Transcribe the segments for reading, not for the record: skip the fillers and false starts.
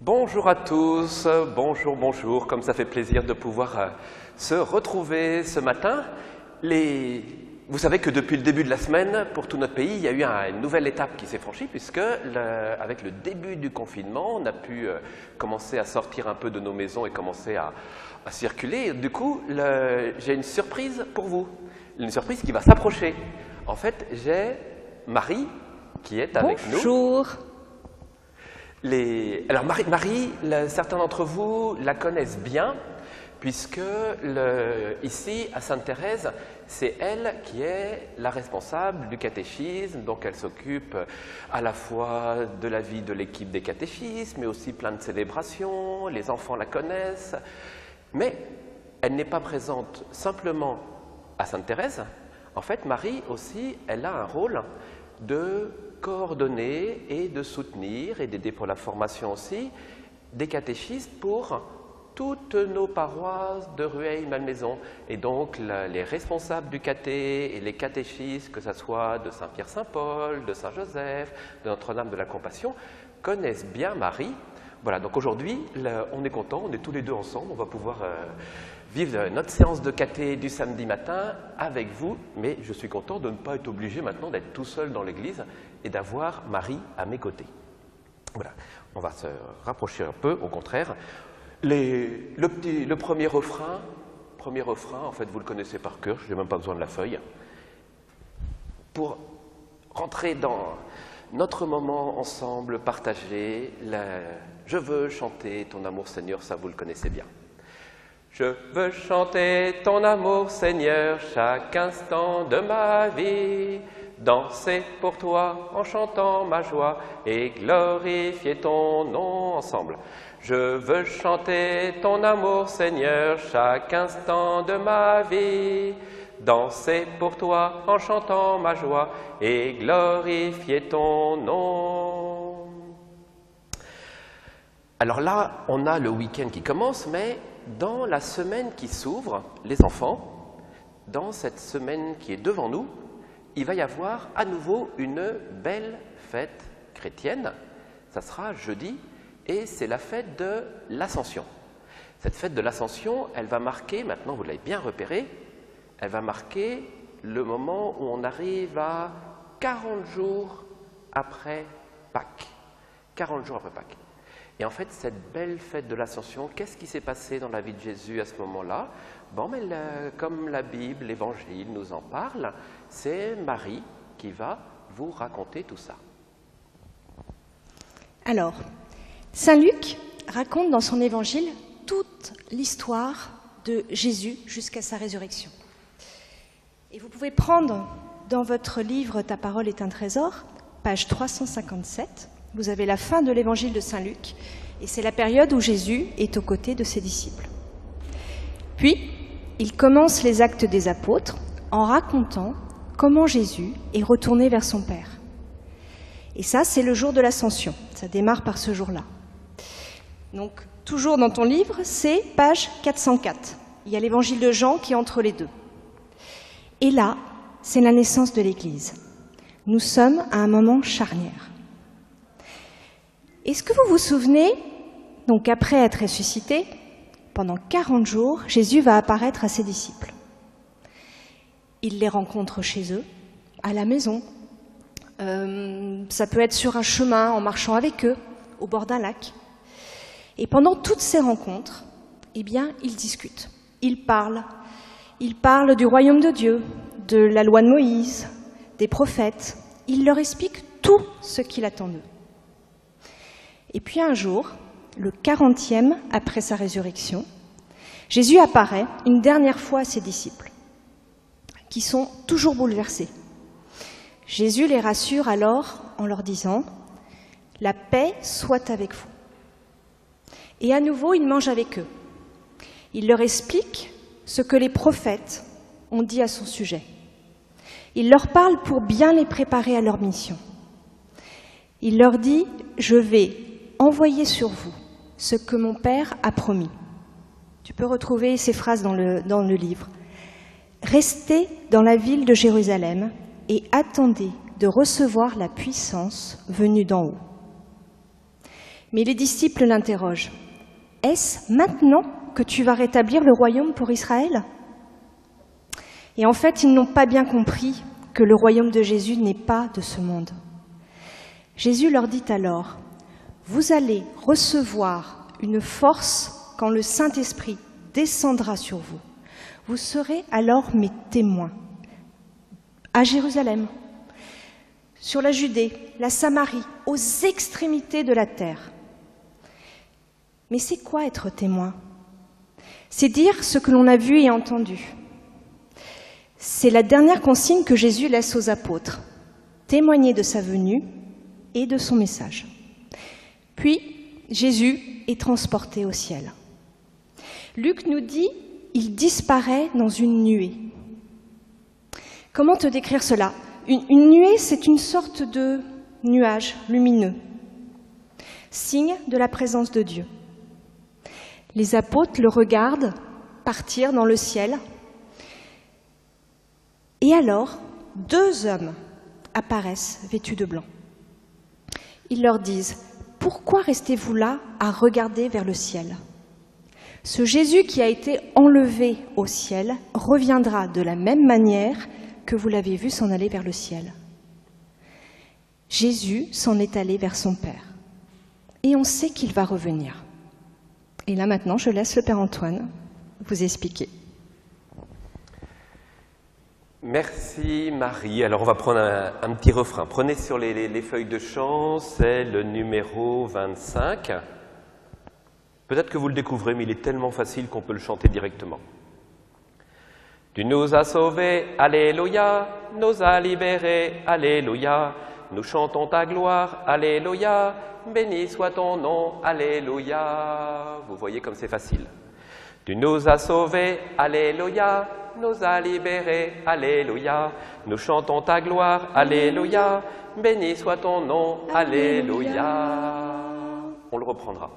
Bonjour à tous, bonjour, comme ça fait plaisir de pouvoir se retrouver ce matin. Vous savez que depuis le début de la semaine, pour tout notre pays, il y a eu une nouvelle étape qui s'est franchie puisque avec le début du confinement, on a pu commencer à sortir un peu de nos maisons et commencer à circuler. Du coup, j'ai une surprise pour vous, une surprise qui va s'approcher. En fait, j'ai Marie qui est avec nous. Bonjour. Alors Marie, certains d'entre vous la connaissent bien, puisque ici, à Sainte-Thérèse, c'est elle qui est la responsable du catéchisme, donc elle s'occupe à la fois de la vie de l'équipe des catéchismes, mais aussi plein de célébrations, les enfants la connaissent, mais elle n'est pas présente simplement à Sainte-Thérèse. En fait, Marie aussi, elle a un rôle de coordonner et de soutenir et d'aider pour la formation aussi des catéchistes pour toutes nos paroisses de Rueil-Malmaison. Et donc les responsables du caté et les catéchistes, que ce soit de Saint-Pierre-Saint-Paul, de Saint-Joseph, de Notre-Dame de la Compassion, connaissent bien Marie. Voilà, donc aujourd'hui, on est content, on est tous les deux ensemble, on va pouvoir vivre notre séance de caté du samedi matin avec vous, mais je suis content de ne pas être obligé maintenant d'être tout seul dans l'église et d'avoir Marie à mes côtés. Voilà, on va se rapprocher un peu, au contraire. Le premier refrain, en fait, vous le connaissez par cœur, je n'ai même pas besoin de la feuille. Pour rentrer dans notre moment ensemble partagé, je veux chanter ton amour Seigneur, ça vous le connaissez bien. Je veux chanter ton amour Seigneur chaque instant de ma vie, danser pour toi en chantant ma joie et glorifier ton nom ensemble. Je veux chanter ton amour Seigneur chaque instant de ma vie, danser pour toi en chantant ma joie et glorifier ton nom. Alors là, on a le week-end qui commence, mais dans la semaine qui s'ouvre, les enfants, dans cette semaine qui est devant nous, il va y avoir à nouveau une belle fête chrétienne. Ça sera jeudi et c'est la fête de l'Ascension. Cette fête de l'Ascension, elle va marquer, maintenant vous l'avez bien repéré, elle va marquer le moment où on arrive à 40 jours après Pâques. 40 jours après Pâques. Et en fait, cette belle fête de l'Ascension, qu'est-ce qui s'est passé dans la vie de Jésus à ce moment-là? Bon, mais comme la Bible, l'Évangile nous en parle, c'est Marie qui va vous raconter tout ça. Alors, Saint Luc raconte dans son Évangile toute l'histoire de Jésus jusqu'à sa résurrection. Et vous pouvez prendre dans votre livre « Ta parole est un trésor », page 357, vous avez la fin de l'Évangile de Saint Luc, et c'est la période où Jésus est aux côtés de ses disciples. Puis, il commence les actes des apôtres en racontant comment Jésus est retourné vers son Père. Et ça, c'est le jour de l'Ascension. Ça démarre par ce jour-là. Donc, toujours dans ton livre, c'est page 404. Il y a l'Évangile de Jean qui est entre les deux. Et là, c'est la naissance de l'Église. Nous sommes à un moment charnière. Est-ce que vous vous souvenez, donc après être ressuscité, pendant 40 jours, Jésus va apparaître à ses disciples. Il les rencontre chez eux, à la maison. Ça peut être sur un chemin, en marchant avec eux, au bord d'un lac. Et pendant toutes ces rencontres, eh bien, ils discutent. Ils parlent. Ils parlent du royaume de Dieu, de la loi de Moïse, des prophètes. Il leur explique tout ce qu'il attend d'eux. Et puis un jour, le 40e après sa résurrection, Jésus apparaît une dernière fois à ses disciples, qui sont toujours bouleversés. Jésus les rassure alors en leur disant « La paix soit avec vous ». Et à nouveau, il mange avec eux. Il leur explique ce que les prophètes ont dit à son sujet. Il leur parle pour bien les préparer à leur mission. Il leur dit « Je vais envoyer sur vous ce que mon Père a promis ». Tu peux retrouver ces phrases dans le livre. « Restez dans la ville de Jérusalem et attendez de recevoir la puissance venue d'en haut. » Mais les disciples l'interrogent. « Est-ce maintenant que tu vas rétablir le royaume pour Israël ?» Et en fait, ils n'ont pas bien compris que le royaume de Jésus n'est pas de ce monde. Jésus leur dit alors, « Vous allez recevoir une force quand le Saint-Esprit descendra sur vous. Vous serez alors mes témoins à Jérusalem, sur la Judée, la Samarie, aux extrémités de la terre. » Mais c'est quoi être témoin? C'est dire ce que l'on a vu et entendu. C'est la dernière consigne que Jésus laisse aux apôtres, témoigner de sa venue et de son message. Puis, Jésus est transporté au ciel. Luc nous dit, il disparaît dans une nuée. Comment te décrire cela? Une nuée, c'est une sorte de nuage lumineux, signe de la présence de Dieu. Les apôtres le regardent partir dans le ciel. Et alors, 2 hommes apparaissent vêtus de blanc. Ils leur disent, « Pourquoi restez-vous là à regarder vers le ciel? Ce Jésus qui a été enlevé au ciel reviendra de la même manière que vous l'avez vu s'en aller vers le ciel. » Jésus s'en est allé vers son Père. Et on sait qu'il va revenir. Et là maintenant, je laisse le Père Antoine vous expliquer. Merci Marie. Alors on va prendre un petit refrain. Prenez sur les feuilles de chant, c'est le numéro 25. Peut-être que vous le découvrez, mais il est tellement facile qu'on peut le chanter directement. Tu nous as sauvés, alléluia, nous as libérés, alléluia. Nous chantons ta gloire, alléluia, béni soit ton nom, alléluia. Vous voyez comme c'est facile. Tu nous as sauvés, alléluia, nous as libérés, alléluia. Nous chantons ta gloire, alléluia, béni soit ton nom, alléluia. On le reprendra.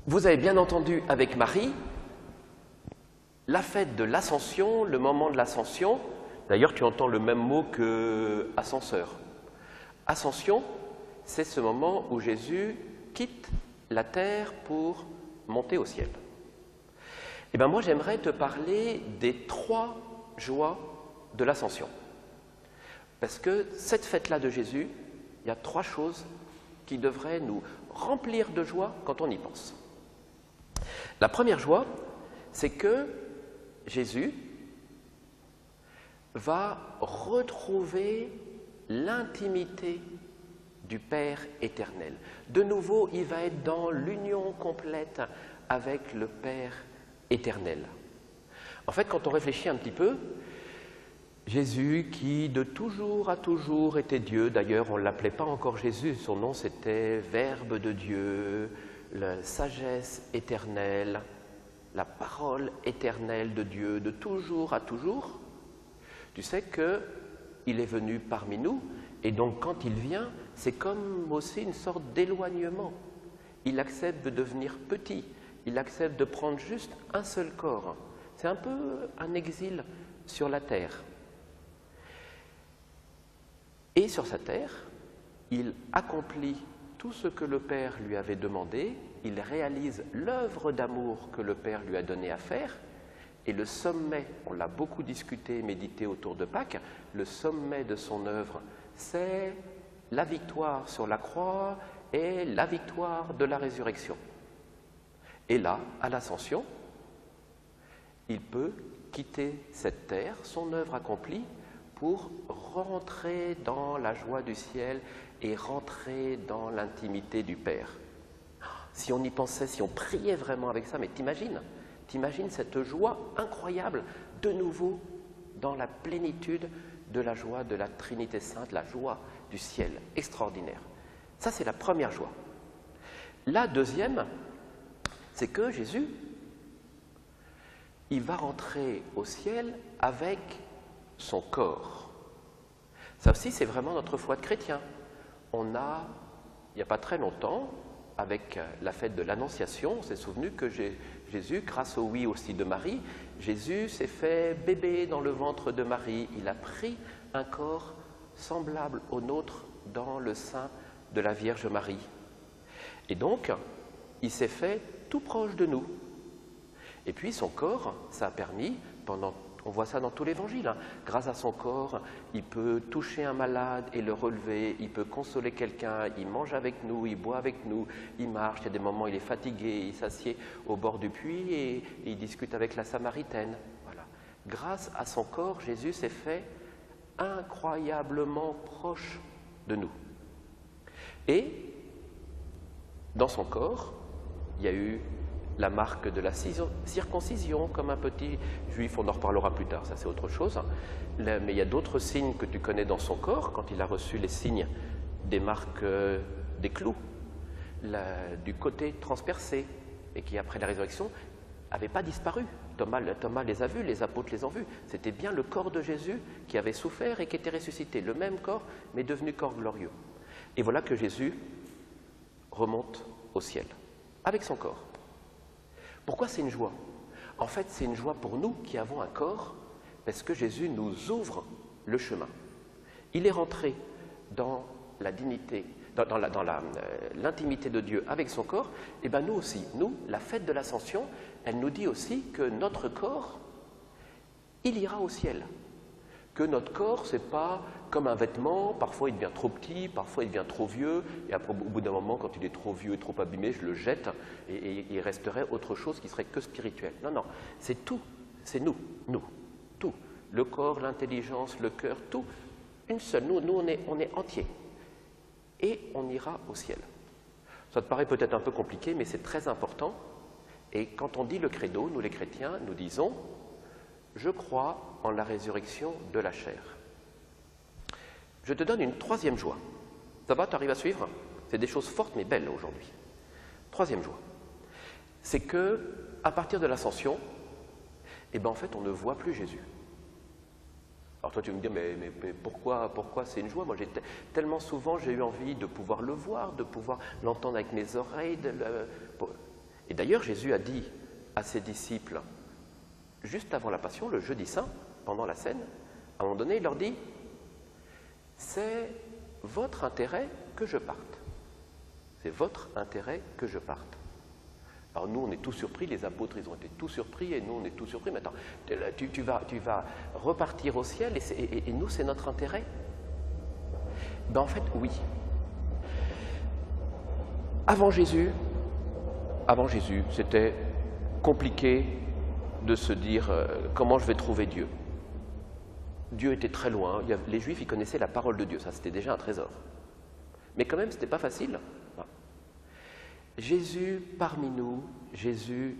Vous avez bien entendu avec Marie la fête de l'Ascension, le moment de l'Ascension. D'ailleurs, tu entends le même mot que ascenseur. Ascension, c'est ce moment où Jésus quitte la terre pour monter au ciel. Eh bien, moi, j'aimerais te parler des 3 joies de l'Ascension. Parce que cette fête-là de Jésus, il y a 3 choses qui devraient nous remplir de joie quand on y pense. La première joie, c'est que Jésus va retrouver l'intimité du Père éternel. De nouveau, il va être dans l'union complète avec le Père éternel. En fait, quand on réfléchit un petit peu, Jésus qui de toujours à toujours était Dieu, d'ailleurs on ne l'appelait pas encore Jésus, son nom c'était Verbe de Dieu, la sagesse éternelle, la parole éternelle de Dieu, de toujours à toujours. Tu sais qu'il est venu parmi nous, et donc quand il vient, c'est comme aussi une sorte d'éloignement. Il accepte de devenir petit, il accepte de prendre juste un seul corps. C'est un peu un exil sur la terre. Et sur sa terre, il accomplit tout ce que le Père lui avait demandé, il réalise l'œuvre d'amour que le Père lui a donné à faire, et le sommet, on l'a beaucoup discuté, médité autour de Pâques, le sommet de son œuvre, c'est la victoire sur la croix et la victoire de la résurrection. Et là, à l'Ascension, il peut quitter cette terre, son œuvre accomplie, pour rentrer dans la joie du ciel et rentrer dans l'intimité du Père. Si on y pensait, si on priait vraiment avec ça, mais t'imagines cette joie incroyable, de nouveau dans la plénitude de la joie de la Trinité Sainte, la joie du ciel, extraordinaire. Ça, c'est la première joie. La deuxième, c'est que Jésus, il va rentrer au ciel avec son corps. Ça aussi, c'est vraiment notre foi de chrétien. On a, il n'y a pas très longtemps, avec la fête de l'Annonciation, on s'est souvenu que Jésus, grâce au oui aussi de Marie, Jésus s'est fait bébé dans le ventre de Marie. Il a pris un corps semblable au nôtre dans le sein de la Vierge Marie. Et donc, il s'est fait tout proche de nous. Et puis son corps, ça a permis, on voit ça dans tout l'Évangile, hein, grâce à son corps, il peut toucher un malade et le relever, il peut consoler quelqu'un, il mange avec nous, il boit avec nous, il marche, il y a des moments où il est fatigué, il s'assied au bord du puits et il discute avec la Samaritaine. Voilà. Grâce à son corps, Jésus s'est fait incroyablement proche de nous. Et dans son corps, il y a eu la marque de la circoncision, comme un petit juif, on en reparlera plus tard, ça c'est autre chose. Mais il y a d'autres signes que tu connais dans son corps, quand il a reçu les signes des marques des clous, du côté transpercé, et qui après la résurrection n'avait pas disparu. Thomas les a vus, les apôtres les ont vus. C'était bien le corps de Jésus qui avait souffert et qui était ressuscité, le même corps, mais devenu corps glorieux. Et voilà que Jésus remonte au ciel, avec son corps. Pourquoi c'est une joie? En fait, c'est une joie pour nous qui avons un corps, parce que Jésus nous ouvre le chemin. Il est rentré dans la dignité, dans l'intimité de Dieu avec son corps, et bien nous aussi. Nous, la fête de l'Ascension, elle nous dit aussi que notre corps, il ira au ciel. Que notre corps, ce n'est pas comme un vêtement, parfois il devient trop petit, parfois il devient trop vieux, et après, au bout d'un moment, quand il est trop vieux et trop abîmé, je le jette, et il resterait autre chose qui serait que spirituel. Non, non, c'est tout, c'est nous, tout. Le corps, l'intelligence, le cœur, tout, une seule. Nous on est entiers. Et on ira au ciel. Ça te paraît peut-être un peu compliqué, mais c'est très important. Et quand on dit le credo, nous les chrétiens, nous disons « Je crois en la résurrection de la chair ». Je te donne une troisième joie. Ça va, tu arrives à suivre? C'est des choses fortes mais belles aujourd'hui. Troisième joie, c'est que à partir de l'ascension, eh ben en fait, on ne voit plus Jésus. Alors toi, tu me dis, mais pourquoi c'est une joie? Moi, tellement souvent, j'ai eu envie de pouvoir le voir, de pouvoir l'entendre avec mes oreilles. Et d'ailleurs, Jésus a dit à ses disciples, juste avant la Passion, le jeudi saint, pendant la scène, à un moment donné, il leur dit, c'est votre intérêt que je parte. C'est votre intérêt que je parte. Alors nous, on est tous surpris, les apôtres, ils ont été tous surpris, et nous, on est tous surpris. Mais attends, tu vas repartir au ciel, et nous, c'est notre intérêt? Ben en fait, oui. Avant Jésus, c'était compliqué de se dire comment je vais trouver Dieu. Dieu était très loin. Les Juifs, ils connaissaient la parole de Dieu. Ça, c'était déjà un trésor. Mais quand même, ce n'était pas facile. Jésus parmi nous, Jésus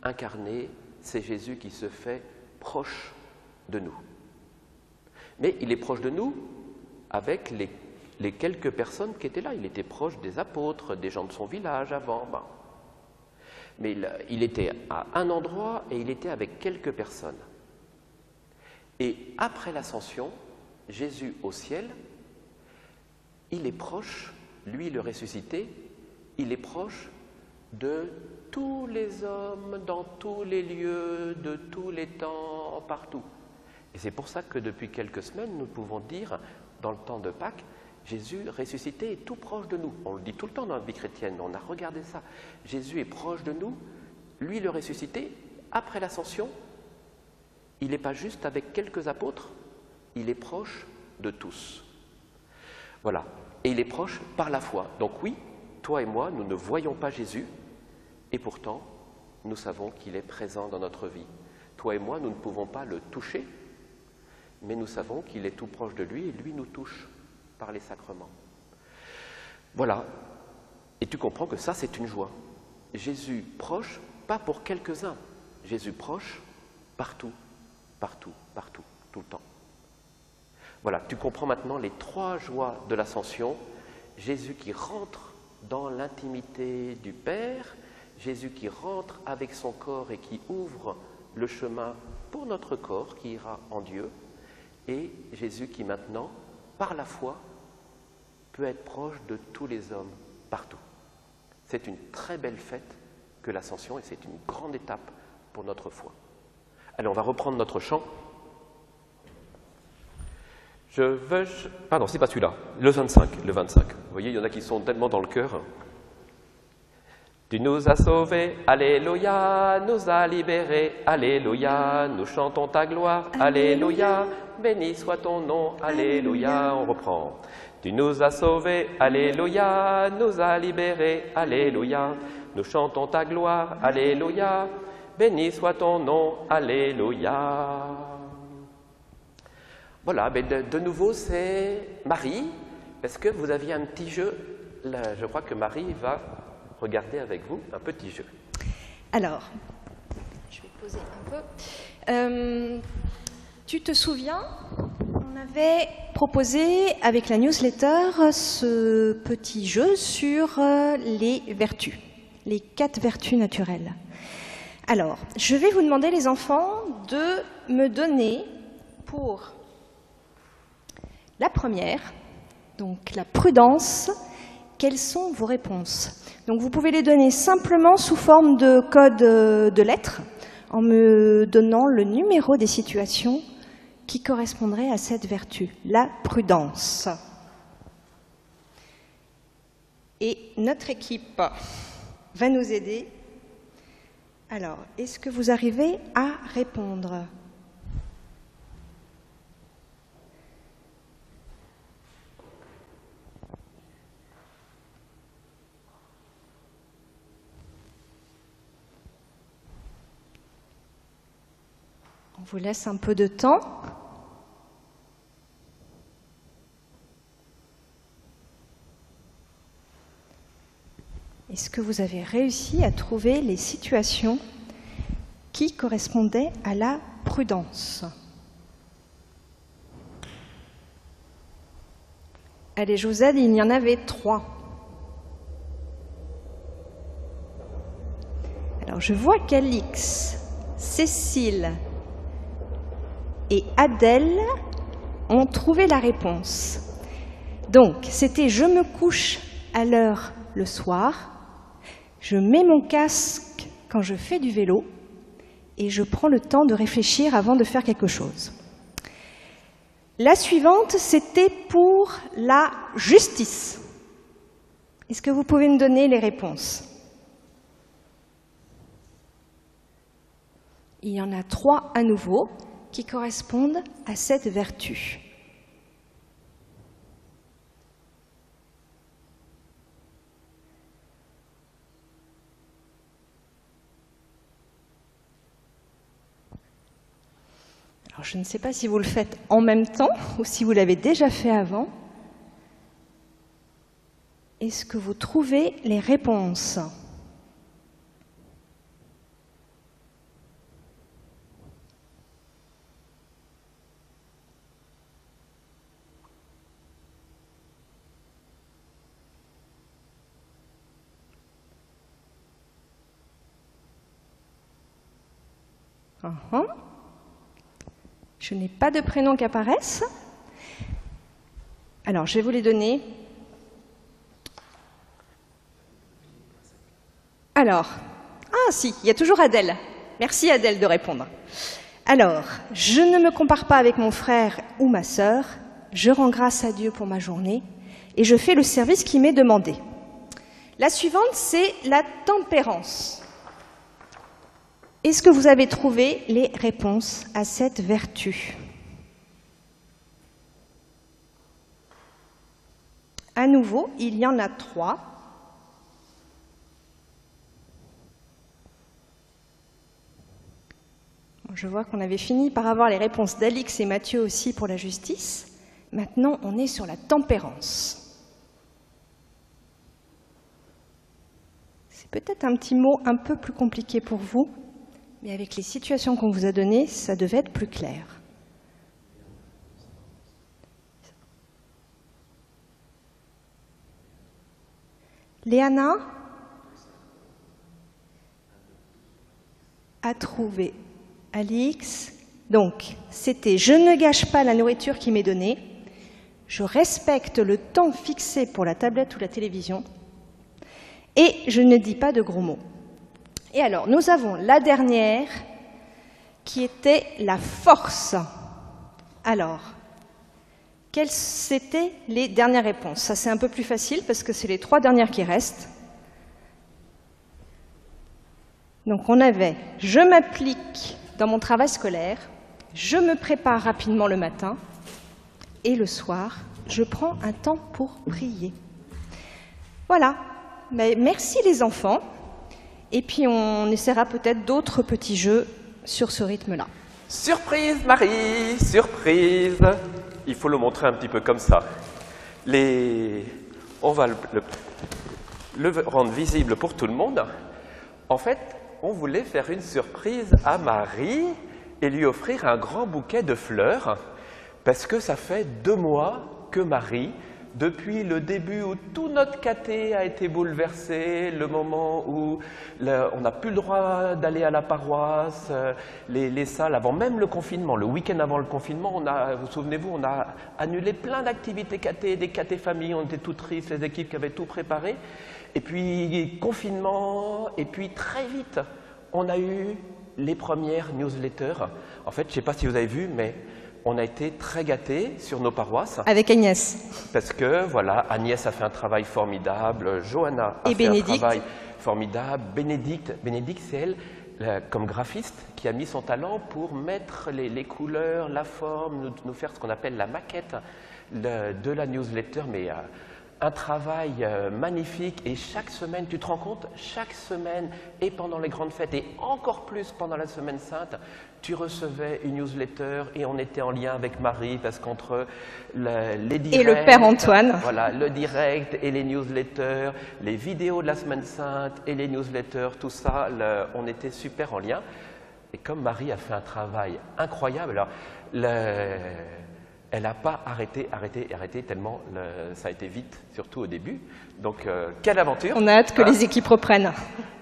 incarné, c'est Jésus qui se fait proche de nous. Mais il est proche de nous avec les quelques personnes qui étaient là. Il était proche des apôtres, des gens de son village avant. Mais il était à un endroit et il était avec quelques personnes. Et après l'ascension, Jésus au ciel, il est proche, lui le ressuscité, il est proche de tous les hommes, dans tous les lieux, de tous les temps, partout. Et c'est pour ça que depuis quelques semaines, nous pouvons dire, dans le temps de Pâques, Jésus ressuscité est tout proche de nous. On le dit tout le temps dans la vie chrétienne, on a regardé ça. Jésus est proche de nous, lui le ressuscité, après l'ascension, il n'est pas juste avec quelques apôtres, il est proche de tous. Voilà. Et il est proche par la foi. Donc oui, toi et moi, nous ne voyons pas Jésus, et pourtant, nous savons qu'il est présent dans notre vie. Toi et moi, nous ne pouvons pas le toucher, mais nous savons qu'il est tout proche de lui, et lui nous touche par les sacrements. Voilà. Et tu comprends que ça, c'est une joie. Jésus proche, pas pour quelques-uns. Jésus proche, partout, partout, partout, tout le temps. Voilà, tu comprends maintenant les trois joies de l'Ascension. Jésus qui rentre dans l'intimité du Père, Jésus qui rentre avec son corps et qui ouvre le chemin pour notre corps qui ira en Dieu, et Jésus qui maintenant, par la foi, peut être proche de tous les hommes, partout. C'est une très belle fête que l'Ascension, et c'est une grande étape pour notre foi. Allez, on va reprendre notre chant. Pardon, c'est pas celui-là. Le 25. Vous voyez, il y en a qui sont tellement dans le cœur. Tu nous as sauvés, alléluia, nous as libérés, alléluia, nous chantons ta gloire, alléluia, béni soit ton nom, alléluia, on reprend. Tu nous as sauvés, alléluia, nous as libérés, alléluia, nous chantons ta gloire, alléluia, béni soit ton nom, alléluia. Voilà, mais de nouveau c'est Marie, parce que vous aviez un petit jeu, là, je crois que Marie va regarder avec vous un petit jeu. Alors, je vais poser un peu. Tu te souviens, on avait proposé avec la newsletter ce petit jeu sur les vertus, les 4 vertus naturelles. Alors, je vais vous demander, les enfants, de me donner pour la première, donc la prudence, quelles sont vos réponses? Donc vous pouvez les donner simplement sous forme de code de lettres, en me donnant le numéro des situations qui correspondraient à cette vertu, la prudence. Et notre équipe va nous aider. Alors, est-ce que vous arrivez à répondre ? On vous laisse un peu de temps. Est-ce que vous avez réussi à trouver les situations qui correspondaient à la prudence? Allez, je vous aide, il y en avait 3. Alors, je vois qu'Alix, Cécile et Adèle ont trouvé la réponse. Donc, c'était « je me couche à l'heure le soir, je mets mon casque quand je fais du vélo et je prends le temps de réfléchir avant de faire quelque chose ». La suivante, c'était pour la justice. Est-ce que vous pouvez me donner les réponses? Il y en a 3 à nouveau qui correspondent à cette vertu. Alors, je ne sais pas si vous le faites en même temps ou si vous l'avez déjà fait avant. Est-ce que vous trouvez les réponses? Je n'ai pas de prénoms qui apparaissent. Alors, je vais vous les donner. Alors, si, il y a toujours Adèle. Merci Adèle de répondre. Alors, je ne me compare pas avec mon frère ou ma sœur, je rends grâce à Dieu pour ma journée et je fais le service qui m'est demandé. La suivante, c'est la tempérance. Est-ce que vous avez trouvé les réponses à cette vertu? À nouveau, il y en a 3. Je vois qu'on avait fini par avoir les réponses d'Alix et Mathieu aussi pour la justice. Maintenant, on est sur la tempérance. C'est peut-être un petit mot un peu plus compliqué pour vous. Mais avec les situations qu'on vous a données, ça devait être plus clair. Léana a trouvé Alix. Donc, c'était « Je ne gâche pas la nourriture qui m'est donnée. Je respecte le temps fixé pour la tablette ou la télévision. Et je ne dis pas de gros mots. » Et alors, nous avons la dernière, qui était la force. Alors, quelles étaient les dernières réponses? Ça, c'est un peu plus facile parce que c'est les 3 dernières qui restent. Donc, on avait « Je m'applique dans mon travail scolaire, je me prépare rapidement le matin et le soir, je prends un temps pour prier. » Voilà. Mais merci les enfants. Et puis, on essaiera peut-être d'autres petits jeux sur ce rythme-là. Surprise, Marie, surprise. Il faut le montrer un petit peu comme ça. On va le rendre visible pour tout le monde. En fait, on voulait faire une surprise à Marie et lui offrir un grand bouquet de fleurs parce que ça fait 2 mois que Marie, depuis le début où tout notre caté a été bouleversé, le moment où on n'a plus le droit d'aller à la paroisse, les salles avant même le confinement, le week-end avant le confinement, vous souvenez-vous, on a annulé plein d'activités caté, des catés familles, on était tout tristes, les équipes qui avaient tout préparé. Et puis confinement, et puis très vite, on a eu les premières newsletters. En fait, je ne sais pas si vous avez vu, mais on a été très gâtés sur nos paroisses. Avec Agnès. Parce que, voilà, Agnès a fait un travail formidable, Johanna a fait un travail formidable, Bénédicte, c'est elle, comme graphiste, qui a mis son talent pour mettre les couleurs, la forme, nous faire ce qu'on appelle la maquette de la newsletter, mais un travail magnifique. Et chaque semaine, tu te rends compte, chaque semaine, et pendant les grandes fêtes, et encore plus pendant la Semaine Sainte, tu recevais une newsletter et on était en lien avec Marie parce qu'entre les directs… Et le Père Antoine. Voilà, le direct et les newsletters, les vidéos de la Semaine Sainte et les newsletters, tout ça, on était super en lien. Et comme Marie a fait un travail incroyable, alors elle n'a pas arrêté, tellement ça a été vite, surtout au début. Donc, quelle aventure! On a hâte que les équipes reprennent.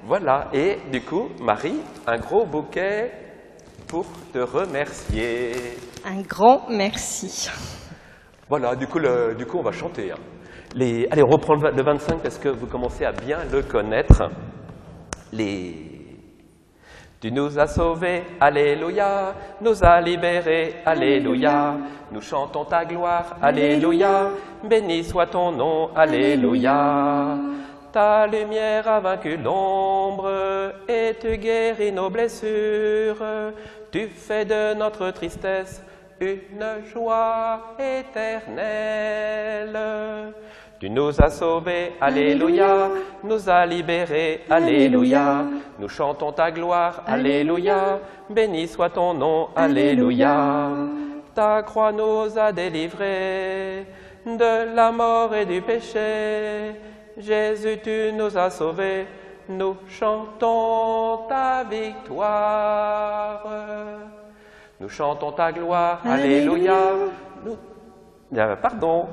Voilà, et du coup, Marie, un gros bouquet pour te remercier. Un grand merci. Voilà, du coup, on va chanter. Allez, on reprend le 25 parce que vous commencez à bien le connaître. Tu nous as sauvés, alléluia, nous as libérés, alléluia, nous chantons ta gloire, alléluia, béni soit ton nom, alléluia. Ta lumière a vaincu l'ombre et tu guéris nos blessures, tu fais de notre tristesse une joie éternelle. Tu nous as sauvés, alléluia, nous as libérés, alléluia, nous chantons ta gloire, alléluia, béni soit ton nom, alléluia. Ta croix nous a délivrés de la mort et du péché. Jésus, tu nous as sauvés, nous chantons ta victoire. Nous chantons ta gloire, alléluia. Pardon.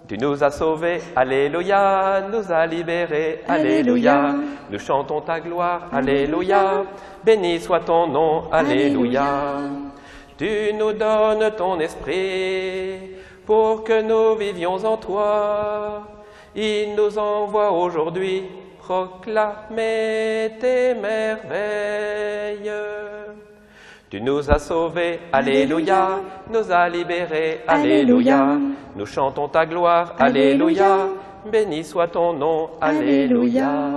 Tu nous as sauvés, alléluia, nous as libérés, alléluia. Nous chantons ta gloire, alléluia. Béni soit ton nom, alléluia. Tu nous donnes ton esprit pour que nous vivions en toi. Il nous envoie aujourd'hui proclamer tes merveilles. Tu nous as sauvés, alléluia, nous as libérés, alléluia. Nous chantons ta gloire, alléluia, béni soit ton nom, alléluia.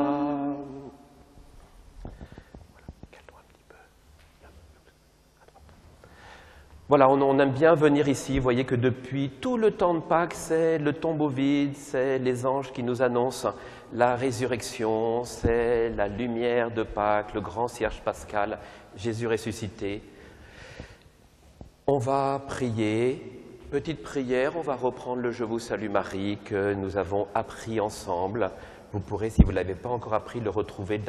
Voilà, on aime bien venir ici. Vous voyez que depuis tout le temps de Pâques, c'est le tombeau vide, c'est les anges qui nous annoncent la résurrection, c'est la lumière de Pâques, le grand cierge pascal, Jésus ressuscité. On va prier, petite prière, on va reprendre le « Je vous salue Marie » que nous avons appris ensemble. Vous pourrez, si vous ne l'avez pas encore appris, le retrouver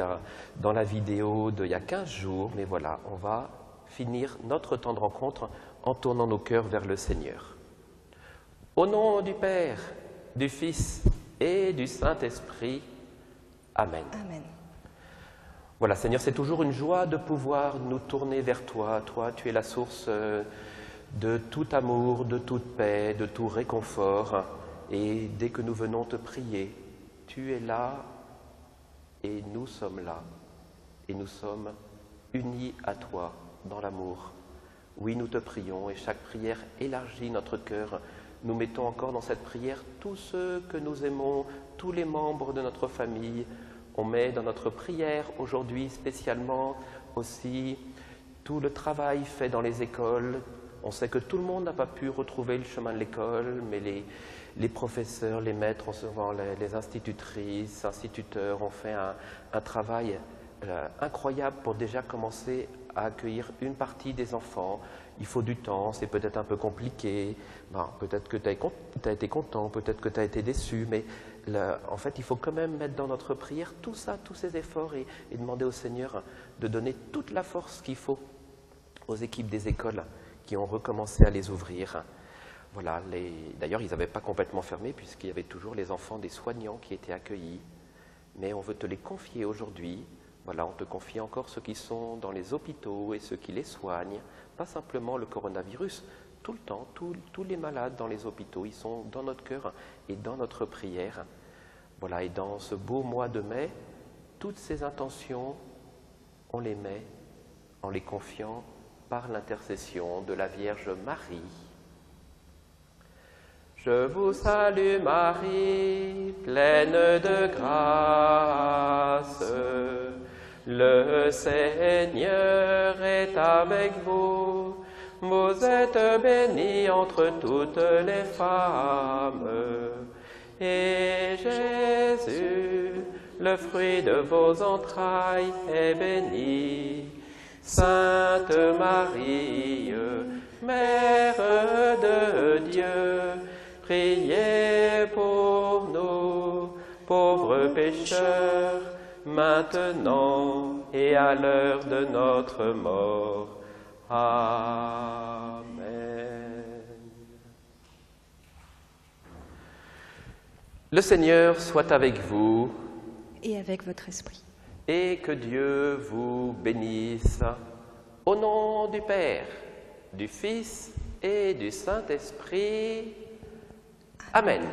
dans la vidéo d'il y a 15 jours. Mais voilà, on va finir notre temps de rencontre en tournant nos cœurs vers le Seigneur. Au nom du Père, du Fils et du Saint-Esprit. Amen. Amen. Voilà, Seigneur, c'est toujours une joie de pouvoir nous tourner vers toi. Toi, tu es la source de tout amour, de toute paix, de tout réconfort. Et dès que nous venons te prier, tu es là et nous sommes là. Et nous sommes unis à toi dans l'amour. Oui, nous te prions et chaque prière élargit notre cœur nous mettons encore dans cette prière tous ceux que nous aimons, tous les membres de notre famille. On met dans notre prière aujourd'hui spécialement aussi tout le travail fait dans les écoles. On sait que tout le monde n'a pas pu retrouver le chemin de l'école, mais les professeurs, les maîtres, souvent les institutrices, instituteurs ont fait un travail incroyable pour déjà commencer à accueillir une partie des enfants. Il faut du temps, c'est peut-être un peu compliqué, peut-être que tu as été content, peut-être que tu as été déçu, mais en fait, il faut quand même mettre dans notre prière tout ça, tous ces efforts et demander au Seigneur de donner toute la force qu'il faut aux équipes des écoles qui ont recommencé à les ouvrir. Voilà, d'ailleurs, ils n'avaient pas complètement fermé puisqu'il y avait toujours les enfants des soignants qui étaient accueillis, mais on veut te les confier aujourd'hui. Voilà, on te confie encore ceux qui sont dans les hôpitaux et ceux qui les soignent, pas simplement le coronavirus, tout le temps, tous les malades dans les hôpitaux, ils sont dans notre cœur et dans notre prière. Voilà, et dans ce beau mois de mai, toutes ces intentions, on les met en les confiant par l'intercession de la Vierge Marie. Je vous salue Marie, pleine de grâce. Le Seigneur est avec vous. Vous êtes bénie entre toutes les femmes. Et Jésus, le fruit de vos entrailles, est béni. Sainte Marie, Mère de Dieu, priez pour nous, pauvres pécheurs, maintenant et à l'heure de notre mort. Amen. Le Seigneur soit avec vous. Et avec votre esprit. Et que Dieu vous bénisse. Au nom du Père, du Fils et du Saint-Esprit. Amen.